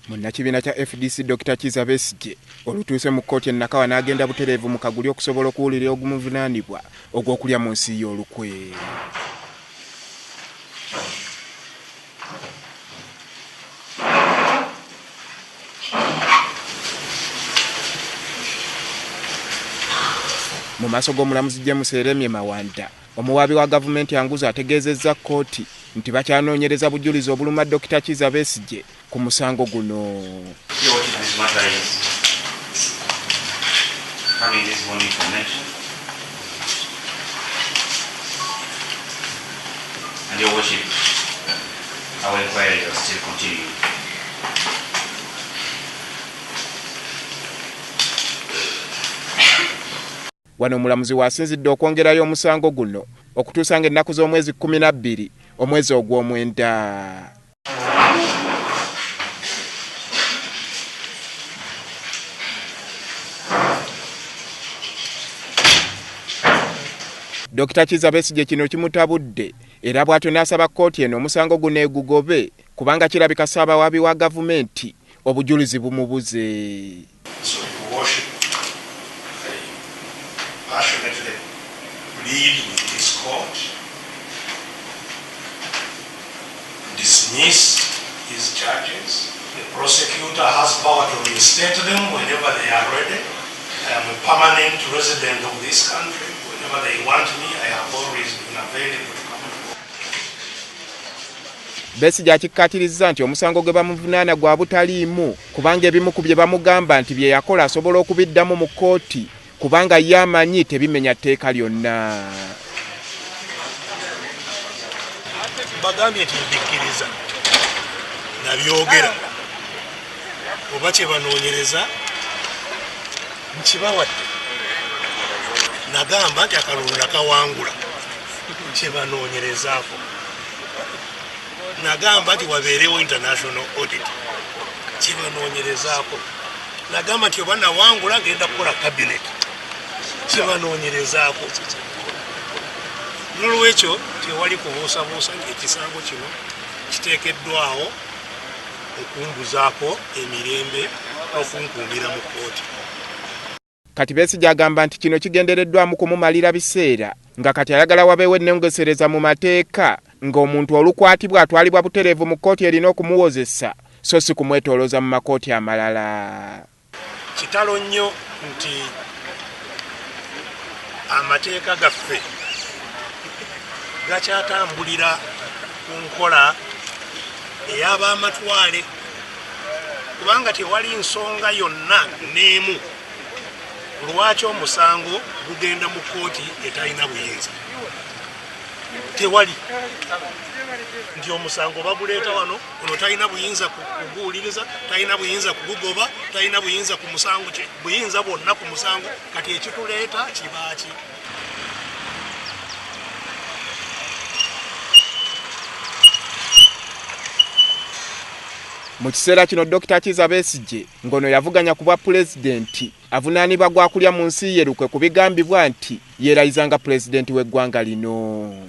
Munnakibiina kya FDC Dr.Kizza Besigye olutuuse mu kkooti Nakawa n'agenda butereevu mu kaguli okusobola okuwulira ogumuvunanibwa ogw'okulya munsi y'olukwe. Mu maaso g'omulamuzi Mawanda, omuwaabi wa gavumenti anguza ategeezezza kkooti nti bakyanoonyereza bujjulizi obuluma Dr.Kizza Besigye ku musango guno. Wano omulamuzi wasinzidde okwongerayo omusango guno okutuusa ng'ennaku z'omwezi 12 omwezi ogw'omwenda. Dr.Kizza Besigye kino kimutabudde era bw'atyo n'asaba kkooti eno omusango guno egugobe kubanga kirabika Ssaabawaabi wa gavumenti obujjulizi bumubuze. Passionately plead with this court, dismiss his charges. The prosecutor has power to reinstate them whenever they are ready. I am a permanent resident of this country. Whenever they want me, I have always been available to come to court. Besigye akikkaatirizza nti omusango gwe bamuvunaana gwa butaliimu kubanga ebimu ku bye bamugamba nti bye yakola asobola okubiddamu mu kkooti kubanga yamanyi tebimenya tteeka lyonna. Bagambye nti mbikkiriza nabyogera oba kye banoonyereza nkibawadde nagamba nti akalulu nakawangula kye banoonyerezaako nagamba nti wabeerewo international audit kye banoonyerezaako nagamba nti oba nawangula ngenda kukola cabinet kibanoonyerezaako. N'olwekyo tewali kubuusabuusa ng'ekisango kino kiteekeddwawo okumbuzaako emirembe okunkuumira mu kkooti. Kati Besigye agamba nti kino kigendereddwamu kumumalira biseera nga kati ayagala wabeewo ennongesereza mu mateeka ng'omuntu olukwatibwa atwalibwa butereevu mu kkooti erina okumuwozesa so si kumwetoolooza mu makooti amalala. Kitalo nnyo nti amateeka gaffe gakyatambulira ku nkola ey'ab'amatwale kubanga tewali nsonga yonna n'emu lwaki omusango gugenda mu kkooti etalina buyinza. Tewali nti omusango baguleeta wano ono talina buyinza kuguwuliriza, talina buyinza kugugoba, talina buyinza ku musango kye, buyinza bwonna ku musango. Kati ekituleeta kibaaki? Mu kiseera kino Dr.Kizza Besigye ng'ono yavuganya ku bwa pulezidenti avunaanibwa gwa kulya munsi ye olukwe ku bigambibwa nti yeerayizanga pulezidenti w'eggwanga lino.